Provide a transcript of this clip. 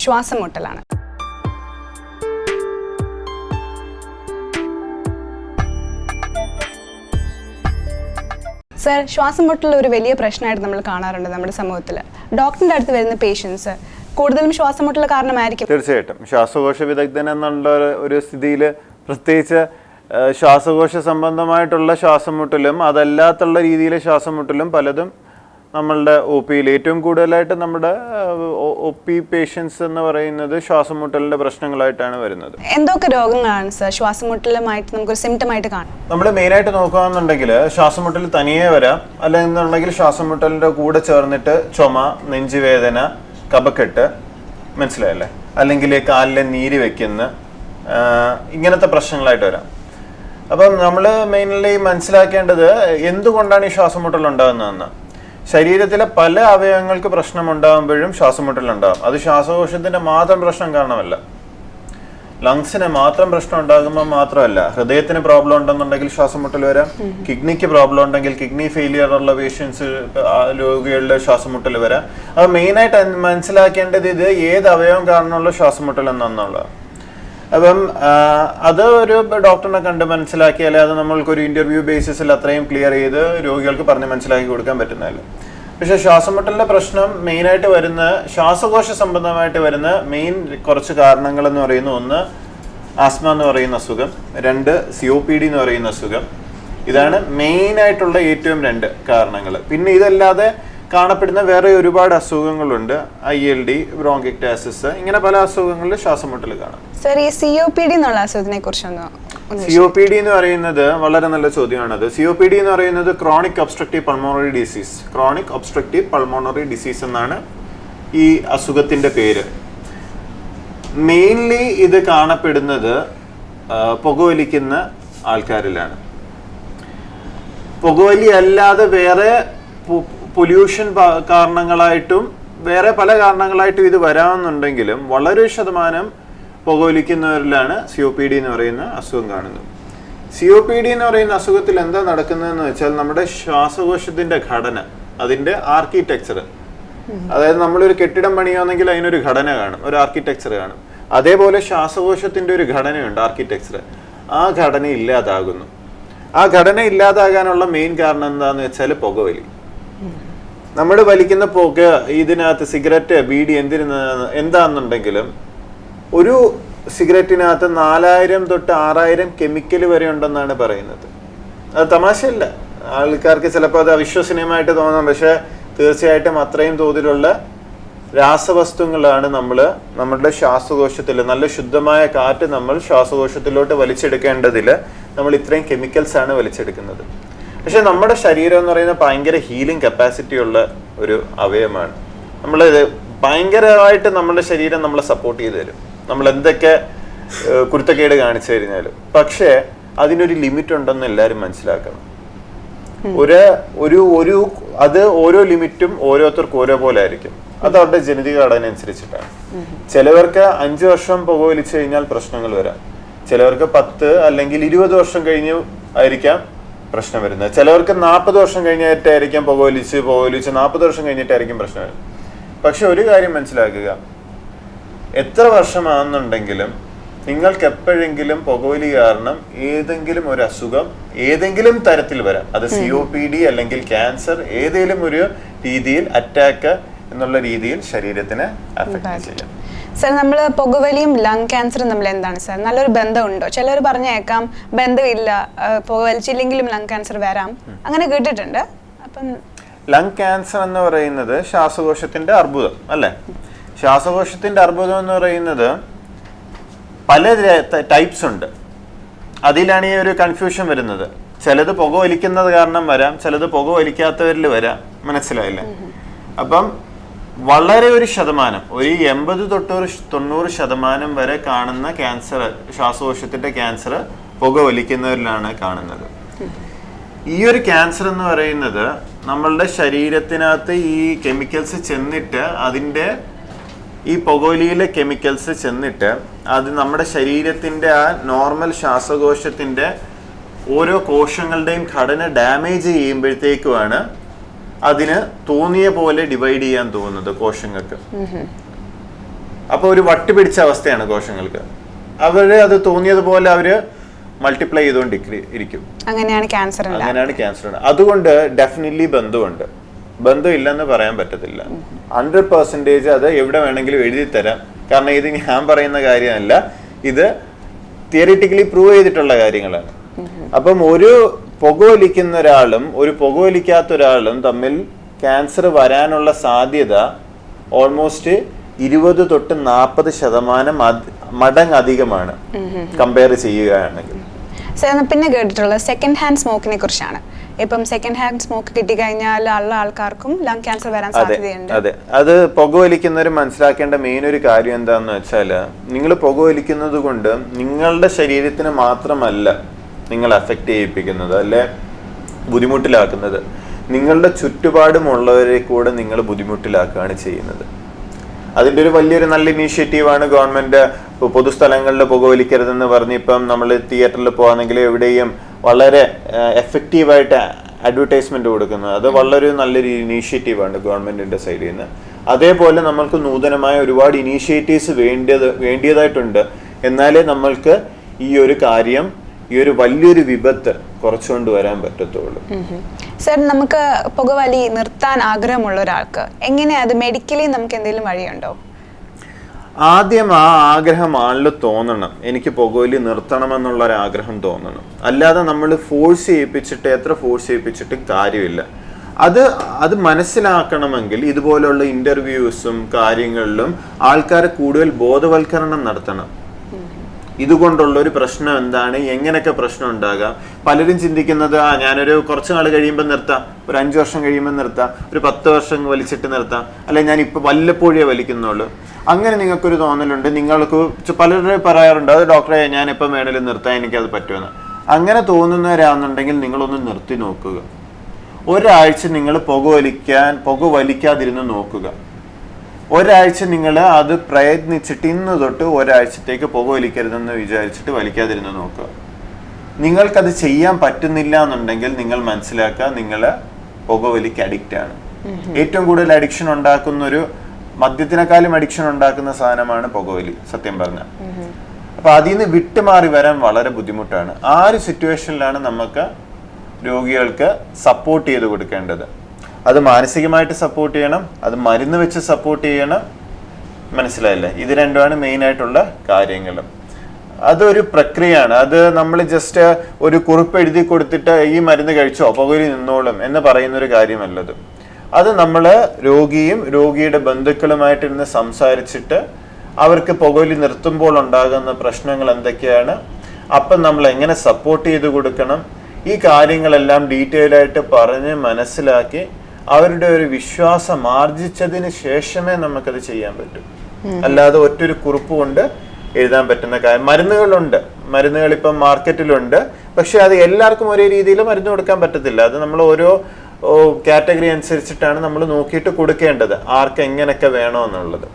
ശ്വാസമുട്ടലാണ്. Sir, ശ്വാസമുട്ടൽ ഒരു വലിയ പ്രശ്നമായിട്ട് നമ്മൾ കാണാറുണ്ട് നമ്മുടെ സമൂഹത്തിൽ. ഡോക്ടറിന്റെ അടുത്ത് വരുന്ന പേഷ്യൻസ് കൂടുതലും ശ്വാസമുട്ടൽ കാരണമായിരിക്കും. തീർച്ചയായിട്ടും ശ്വാസകോശ വിദഗ്ധൻ എന്നുള്ള ഒരു സ്ഥിതിയിൽ പ്രത്യേകിച്ച് ശ്വാസകോശ സംബന്ധമായിട്ടുള്ള ശ്വാസമുട്ടലും അതല്ലാത്തുള്ള രീതിയിലെ ശ്വാസമുട്ടലും പലതും നമ്മളുടെ ഒ പിയിൽ ഏറ്റവും കൂടുതലായിട്ട് നമ്മുടെ ഒ പി പേഷ്യൻസ് എന്ന് പറയുന്നത് ശ്വാസമുട്ടലിന്റെ പ്രശ്നങ്ങളായിട്ടാണ് വരുന്നത്. എന്തൊക്കെ രോഗങ്ങളാണ് സർ ശ്വാസമുട്ടലുമായിട്ട് നമുക്കൊരു സിംറ്റമായിട്ട് കാണാം? നമ്മൾ മെയിനായിട്ട് നോക്കുകയാണെന്നുണ്ടെങ്കിൽ ശ്വാസമുട്ടൽ തനിയെ വരാം, അല്ലെന്നുണ്ടെങ്കിൽ ശ്വാസമുട്ടലിന്റെ കൂടെ ചേർന്നിട്ട് ചുമ, നെഞ്ചുവേദന, കഫക്കെട്ട്, മനസ്സിലായല്ലേ, അല്ലെങ്കിൽ കാലിലെ നീര് വെക്കുന്ന ഇങ്ങനത്തെ പ്രശ്നങ്ങളായിട്ട് വരാം. അപ്പം നമ്മൾ മെയിൻലി മനസ്സിലാക്കേണ്ടത് എന്തുകൊണ്ടാണ് ഈ ശ്വാസമുട്ടൽ ഉണ്ടാകുന്നതെന്ന്. ശരീരത്തിലെ പല അവയവങ്ങൾക്ക് പ്രശ്നം ഉണ്ടാകുമ്പോഴും ശ്വാസമുട്ടൽ ഉണ്ടാകും. അത് ശ്വാസകോശത്തിന്റെ മാത്രം പ്രശ്നം കാരണമല്ല, ലങ്സിന് മാത്രം പ്രശ്നം ഉണ്ടാകുമ്പോൾ മാത്രമല്ല, ഹൃദയത്തിന് പ്രോബ്ലം ഉണ്ടെന്നുണ്ടെങ്കിൽ ശ്വാസമുട്ടൽ വരാം, കിഡ്നിക്ക് പ്രോബ്ലം ഉണ്ടെങ്കിൽ കിഡ്നി ഫെയിലിയർ ഉള്ള പേഷ്യൻസ് രോഗികളുടെ ശ്വാസമുട്ടൽ വരാം. അത് മെയിനായിട്ട് മനസ്സിലാക്കേണ്ടത് ഇത് ഏത് അവയവം കാരണമുള്ള ശ്വാസമുട്ടൽ എന്നുള്ളതാണ്. അപ്പം അത് ഒരു ഡോക്ടറിനെ കണ്ട് മനസ്സിലാക്കിയാൽ അത് നമ്മൾക്കൊരു ഇന്റർവ്യൂ ബേസിസിൽ അത്രയും ക്ലിയർ ചെയ്ത് രോഗികൾക്ക് പറഞ്ഞ് മനസ്സിലാക്കി കൊടുക്കാൻ പറ്റുന്നതല്ല. പക്ഷെ ശ്വാസമുട്ടലിന്റെ പ്രശ്നം മെയിനായിട്ട് വരുന്ന ശ്വാസകോശ സംബന്ധമായിട്ട് വരുന്ന മെയിൻ കുറച്ച് കാരണങ്ങൾ എന്ന് പറയുന്ന ഒന്ന് ആസ്മ എന്ന് പറയുന്ന അസുഖം, രണ്ട് COPD എന്ന് പറയുന്ന അസുഖം. ഇതാണ് മെയിനായിട്ടുള്ള ഏറ്റവും രണ്ട് കാരണങ്ങൾ. പിന്നെ ഇതല്ലാതെ കാണപ്പെടുന്ന വേറെ ഒരുപാട് അസുഖങ്ങളുണ്ട്, ILD, ബ്രോങ്കിക്ടാസിസ്, ഇങ്ങനെ പല അസുഖങ്ങളിൽ ശ്വാസമുട്ടൽ കാണാം. സർ, ഈ COPD എന്നുള്ള അസുഖത്തിനെ കുറിച്ചൊന്ന്. COPD എന്ന് പറയുന്നത് വളരെ നല്ല ചോദ്യമാണത്. COPD എന്ന് പറയുന്നത് chronic obstructive pulmonary disease, chronic obstructive pulmonary disease എന്നാണ് ഈ അസുഖത്തിന്റെ പേര്. മെയിൻലി ഇത് കാണപ്പെടുന്നത് പുകവലിക്കുന്ന ആൾക്കാരിലാണ്. പുകവലി അല്ലാതെ വേറെ പൊല്യൂഷൻ കാരണങ്ങളായിട്ടും വേറെ പല കാരണങ്ങളായിട്ടും ഇത് വരാമെന്നുണ്ടെങ്കിലും വളരെ ശതമാനം പുകവലിക്കുന്നവരിലാണ് COPD എന്ന് പറയുന്ന അസുഖം കാണുന്നത്. COPD എന്ന് പറയുന്ന അസുഖത്തിൽ എന്താ നടക്കുന്നതെന്ന് വെച്ചാൽ നമ്മുടെ ശ്വാസകോശത്തിന്റെ ഘടന, അതിന്റെ ആർക്കിടെക്ചർ, അതായത് നമ്മളൊരു കെട്ടിടം പണിയാണെങ്കിൽ അതിനൊരു ഘടന കാണും, ഒരു ആർക്കിടെക്ചർ കാണും. അതേപോലെ ശ്വാസകോശത്തിന്റെ ഒരു ഘടനയുണ്ട്, ആർക്കിടെക്ചർ. ആ ഘടന ഇല്ലാതാകുന്നു. ആ ഘടന ഇല്ലാതാകാനുള്ള മെയിൻ കാരണം എന്താന്ന് വെച്ചാൽ പുകവലി. നമ്മൾ വലിക്കുന്ന പുക, ഇതിനകത്ത് സിഗരറ്റ്, ബീഡി എന്താണെന്നുണ്ടെങ്കിലും ഒരു സിഗരറ്റിനകത്ത് 4000 തൊട്ട് 6000 കെമിക്കൽ വരെ ഉണ്ടെന്നാണ് പറയുന്നത്. അത് തമാശയല്ല, ആൾക്കാർക്ക് ചിലപ്പോൾ അത് അവിശ്വസനീയമായിട്ട് തോന്നാം. പക്ഷെ തീർച്ചയായിട്ടും അത്രയും തോതിലുള്ള രാസവസ്തുക്കളാണ് നമ്മളുടെ ശ്വാസകോശത്തിൽ, നല്ല ശുദ്ധമായ കാറ്റ് നമ്മൾ ശ്വാസകോശത്തിലോട്ട് വലിച്ചെടുക്കേണ്ടതിൽ നമ്മൾ ഇത്രയും കെമിക്കൽസ് ആണ് വലിച്ചെടുക്കുന്നത്. പക്ഷെ നമ്മുടെ ശരീരം എന്ന് പറയുന്നത് ഭയങ്കര ഹീലിംഗ് കപ്പാസിറ്റി ഉള്ള ഒരു അവയവമാണ്. നമ്മൾ ഭയങ്കരമായിട്ട് നമ്മുടെ ശരീരം നമ്മളെ സപ്പോർട്ട് ചെയ്ത് തരും, നമ്മൾ എന്തൊക്കെ കുരുത്തക്കേട് കാണിച്ചു കഴിഞ്ഞാലും. പക്ഷെ അതിനൊരു ലിമിറ്റ് ഉണ്ടെന്ന് എല്ലാവരും മനസ്സിലാക്കണം. അത് ഓരോ ലിമിറ്റും ഓരോരുത്തർക്കും ഓരോ പോലെ ആയിരിക്കും. അത് അവരുടെ ജനിതക ഘടന അനുസരിച്ചിട്ടാണ്. ചിലവർക്ക് 5 വർഷം പുകവലിച്ചു കഴിഞ്ഞാൽ പ്രശ്നങ്ങൾ വരാം, ചിലവർക്ക് 10 അല്ലെങ്കിൽ 20 വർഷം കഴിഞ്ഞ് ആയിരിക്കാം പ്രശ്നം വരുന്നത്, ചിലവർക്ക് 40 വർഷം കഴിഞ്ഞിട്ടായിരിക്കാം പുകവലിച്ച് 40 വർഷം കഴിഞ്ഞിട്ടായിരിക്കും പ്രശ്നം വരുന്നത്. പക്ഷെ ഒരു കാര്യം മനസ്സിലാക്കുക, എത്ര വർഷമാണെന്നുണ്ടെങ്കിലും നിങ്ങൾക്ക് എപ്പോഴെങ്കിലും പുകവലി കാരണം ഏതെങ്കിലും ഒരു അസുഖം ഏതെങ്കിലും തരത്തിൽ വരാം. അത് COPD അല്ലെങ്കിൽ ക്യാൻസർ, ഏതെങ്കിലും ഒരു രീതിയിൽ അറ്റാക്ക് എന്നുള്ള രീതിയിൽ ശരീരത്തിനെ അഫക്ട് ചെയ്യാം. സർ, നമ്മൾ പുകവലിയും ലങ് ക്യാൻസറും തമ്മിൽ എന്താണ് സർ, നല്ലൊരു ബന്ധമുണ്ടോ? ചിലർ പറഞ്ഞേക്കാം ബന്ധമില്ല, പുകവലിച്ചില്ലെങ്കിലും ലങ് ക്യാൻസർ വരാം, അങ്ങനെ കേട്ടിട്ടുണ്ട്. അപ്പം ലങ് ക്യാൻസർ എന്ന് പറയുന്നത് ശ്വാസകോശത്തിന്റെ അർബുദം അല്ലേ? ശ്വാസകോശത്തിന്റെ അർബുദം എന്ന് പറയുന്നത് പല ടൈപ്സ് ഉണ്ട്. അതിലാണ് ഈ ഒരു കൺഫ്യൂഷൻ വരുന്നത്. ചിലത് പുകവലിക്കുന്നത് കാരണം വരാം, ചിലത് പുകവലിക്കാത്തവരിൽ വരാം, മനസ്സിലായില്ലേ? അപ്പം വളരെ ഒരു ശതമാനം, ഒരു 80 തൊട്ട് 90% വരെ കാണുന്ന ക്യാൻസർ, ശ്വാസകോശത്തിന്റെ ക്യാൻസർ പുകവലിക്കുന്നവരിലാണ് കാണുന്നത്. ഈ ഒരു ക്യാൻസർ എന്ന് പറയുന്നത് നമ്മളുടെ ശരീരത്തിനകത്ത് ഈ കെമിക്കൽസ് ചെന്നിട്ട്, ഈ പുകവലിയിലെ കെമിക്കൽസ് ചെന്നിട്ട് അത് നമ്മുടെ ശരീരത്തിന്റെ ആ നോർമൽ ശ്വാസകോശത്തിന്റെ ഓരോ കോശങ്ങളുടെയും ഘടന ഡാമേജ് ചെയ്യുമ്പോഴത്തേക്കുമാണ് അതിന് തോന്നിയ പോലെ ഡിവൈഡ് ചെയ്യാൻ തോന്നുന്നത് കോശങ്ങൾക്ക്. അപ്പോൾ ഒരു വട്ടി പിടിച്ച അവസ്ഥയാണ് കോശങ്ങൾക്ക്. അവര് അത് തോന്നിയതുപോലെ അവര് മൾട്ടിപ്ലൈ ചെയ്തുകൊണ്ടിരിക്കും. അങ്ങനെയാണ് ക്യാൻസർ. അതുകൊണ്ട് ഡെഫിനറ്റ്ലി ബന്ധമുണ്ട്. ബന്ധം ഇല്ലെന്ന് പറയാൻ പറ്റത്തില്ല. 100% അത് എവിടെ വേണമെങ്കിലും എഴുതി തരാം. കാരണം ഇത് ഞാൻ പറയുന്ന കാര്യമല്ല, ഇത് തിയറിറ്റിക്കലി പ്രൂവ് ചെയ്തിട്ടുള്ള കാര്യങ്ങളാണ്. അപ്പം ഒരു പുകവലിക്കുന്ന ഒരാളും ഒരു പുകവലിക്കാത്ത ഒരാളും തമ്മിൽ ക്യാൻസർ വരാനുള്ള സാധ്യത ഓൾമോസ്റ്റ് 20 തൊട്ട് 40% മടങ്ങ് അധികമാണ് കമ്പയർ ചെയ്യുകയാണെങ്കിൽ. പിന്നെ കേട്ടിട്ടുള്ളത് സെക്കൻഡ് ഹാൻഡ് സ്മോക്കിനെ കുറിച്ചാണ്. ഇപ്പം സെക്കൻഡ് ഹാൻഡ് സ്മോക്ക് കിട്ടിക്കഴിഞ്ഞാൽ ഉള്ള ആൾക്കാർക്കും ലങ് ക്യാൻസർ വരാൻ സാധ്യതയുണ്ട്. അതെ, അത് പുകവലിക്കുന്നവർ മനസ്സിലാക്കേണ്ട മെയിൻ ഒരു കാര്യം എന്താന്ന് വെച്ചാൽ, നിങ്ങൾ പുകവലിക്കുന്നത് കൊണ്ട് നിങ്ങളുടെ ശരീരത്തിന് മാത്രമല്ല നിങ്ങൾ അഫക്റ്റ് ചെയ്യിപ്പിക്കുന്നത്, അല്ലെ ബുദ്ധിമുട്ടിലാക്കുന്നത്, നിങ്ങളുടെ ചുറ്റുപാടുമുള്ളവരെ കൂടെ നിങ്ങൾ ബുദ്ധിമുട്ടിലാക്കുകയാണ് ചെയ്യുന്നത്. അതിൻ്റെ ഒരു വലിയൊരു നല്ല ഇനീഷ്യേറ്റീവാണ് ഗവൺമെന്റ് പൊതുസ്ഥലങ്ങളിൽ പുകവലിക്കരുതെന്ന് പറഞ്ഞ് ഇപ്പം നമ്മൾ തിയേറ്ററിൽ പോകുകയാണെങ്കിൽ എവിടെയും വളരെ എഫക്റ്റീവായിട്ട് അഡ്വർടൈസ്മെന്റ് കൊടുക്കുന്നത്. അത് വളരെ നല്ലൊരു ഇനീഷ്യേറ്റീവാണ് ഗവൺമെന്റിന്റെ സൈഡിൽ നിന്ന്. അതേപോലെ നമ്മൾക്ക് നൂതനമായ ഒരുപാട് ഇനീഷ്യേറ്റീവ്സ് വേണ്ടിയതായിട്ടുണ്ട്. എന്നാലേ നമ്മൾക്ക് ഈ ഒരു കാര്യം, ഈ ഒരു വലിയൊരു വിപത്ത് കുറച്ചുകൊണ്ട് വരാൻ പറ്റത്തുള്ളൂ. സർ, നമുക്ക് പുകവലി നിർത്താൻ ആഗ്രഹമുള്ള ഒരാൾക്ക് എങ്ങനെ അത് മെഡിക്കലി നമുക്ക് എന്തെങ്കിലും വഴിയുണ്ടോ? ആദ്യം ആ ആഗ്രഹം ആളിൽ തോന്നണം, എനിക്ക് പുകവലി നിർത്തണമെന്നുള്ള ഒരു ആഗ്രഹം തോന്നണം. അല്ലാതെ നമ്മൾ ഫോഴ്സ് ചെയ്യിപ്പിച്ചിട്ട് എത്ര ഫോഴ്സ് ചെയ്യിപ്പിച്ചിട്ടും കാര്യമില്ല. അത് മനസ്സിലാക്കണമെങ്കിൽ ഇതുപോലുള്ള ഇന്റർവ്യൂസും കാര്യങ്ങളിലും ആൾക്കാരെ കൂടുതൽ ബോധവൽക്കരണം നടത്തണം. ഇതുകൊണ്ടുള്ള ഒരു പ്രശ്നം എന്താണ്, എങ്ങനെയൊക്കെ പ്രശ്നം ഉണ്ടാകാം. പലരും ചിന്തിക്കുന്നത് ഞാനൊരു കുറച്ച് നാൾ കഴിയുമ്പോൾ നിർത്താം, ഒരു 5 വർഷം കഴിയുമ്പോൾ നിർത്താം, ഒരു 10 വർഷം വലിച്ചിട്ട് നിർത്താം, അല്ലെ ഞാൻ ഇപ്പൊ വല്ലപ്പോഴേ വലിക്കുന്നുള്ളൂ. അങ്ങനെ നിങ്ങൾക്കൊരു തോന്നലുണ്ട്. നിങ്ങൾക്ക് പലരും പറയാറുണ്ട്, അത് ഡോക്ടറെ ഞാൻ എപ്പം വേണേലും നിർത്താൻ, എനിക്കത് പറ്റുമെന്ന്. അങ്ങനെ തോന്നുന്നവരാണെന്നുണ്ടെങ്കിൽ നിങ്ങളൊന്ന് നിർത്തി നോക്കുക. ഒരാഴ്ച നിങ്ങൾ പുക വലിക്കാതിരുന്ന് നോക്കുക. ഒരാഴ്ച നിങ്ങൾ അത് പ്രയത്നിച്ചിട്ട് ഇന്ന് തൊട്ട് ഒരാഴ്ചത്തേക്ക് പുകവലിക്കരുതെന്ന് വിചാരിച്ചിട്ട് വലിക്കാതിരുന്ന് നോക്കുക. നിങ്ങൾക്കത് ചെയ്യാൻ പറ്റുന്നില്ല എന്നുണ്ടെങ്കിൽ നിങ്ങൾ മനസ്സിലാക്കുക, നിങ്ങൾ പുകവലിക്ക് അഡിക്റ്റ് ആണ്. ഏറ്റവും കൂടുതൽ അഡിക്ഷൻ ഉണ്ടാക്കുന്ന ഒരു മദ്യത്തിനെക്കാളും അഡിക്ഷൻ ഉണ്ടാക്കുന്ന സാധനമാണ് പുകവലി, സത്യം പറഞ്ഞ. അപ്പൊ അതിൽ നിന്ന് വിട്ടുമാറി വരാൻ വളരെ ബുദ്ധിമുട്ടാണ്. ആ ഒരു സിറ്റുവേഷനിലാണ് നമുക്ക് രോഗികൾക്ക് സപ്പോർട്ട് ചെയ്ത് കൊടുക്കേണ്ടത്. അത് മാനസികമായിട്ട് സപ്പോർട്ട് ചെയ്യണം, അത് മരുന്ന് വെച്ച് സപ്പോർട്ട് ചെയ്യണം. മനസ്സിലായില്ലേ? ഇത് രണ്ടുമാണ് മെയിൻ ആയിട്ടുള്ള കാര്യങ്ങൾ. അതൊരു പ്രക്രിയയാണ്. അത് നമ്മൾ ജസ്റ്റ് ഒരു കുറിപ്പ് എഴുതി കൊടുത്തിട്ട് ഈ മരുന്ന് കഴിച്ചോ പുകവലി നിന്നോളും എന്ന് പറയുന്നൊരു കാര്യമല്ലത്. അത് നമ്മൾ രോഗിയും രോഗിയുടെ ബന്ധുക്കളുമായിട്ടിരുന്ന് സംസാരിച്ചിട്ട് അവർക്ക് പുകവലി നിർത്തുമ്പോൾ ഉണ്ടാകുന്ന പ്രശ്നങ്ങൾ എന്തൊക്കെയാണ്, അപ്പം നമ്മൾ എങ്ങനെ സപ്പോർട്ട് ചെയ്ത് കൊടുക്കണം, ഈ കാര്യങ്ങളെല്ലാം ഡീറ്റെയിൽ ആയിട്ട് പറഞ്ഞ് മനസ്സിലാക്കി അവരുടെ ഒരു വിശ്വാസം ആർജിച്ചതിന് ശേഷമേ നമുക്കത് ചെയ്യാൻ പറ്റൂ. അല്ലാതെ ഒറ്റൊരു കുറിപ്പ് കൊണ്ട് എഴുതാൻ പറ്റുന്ന കാര്യം. മരുന്നുകൾ ഇപ്പം മാർക്കറ്റിലുണ്ട്, പക്ഷെ അത് എല്ലാവർക്കും ഒരേ രീതിയിൽ മരുന്ന് കൊടുക്കാൻ പറ്റത്തില്ല. അത് നമ്മൾ ഓരോ കാറ്റഗറി അനുസരിച്ചിട്ടാണ് നമ്മൾ നോക്കിയിട്ട് കൊടുക്കേണ്ടത്, ആർക്ക് എങ്ങനെയൊക്കെ വേണമെന്നുള്ളത്.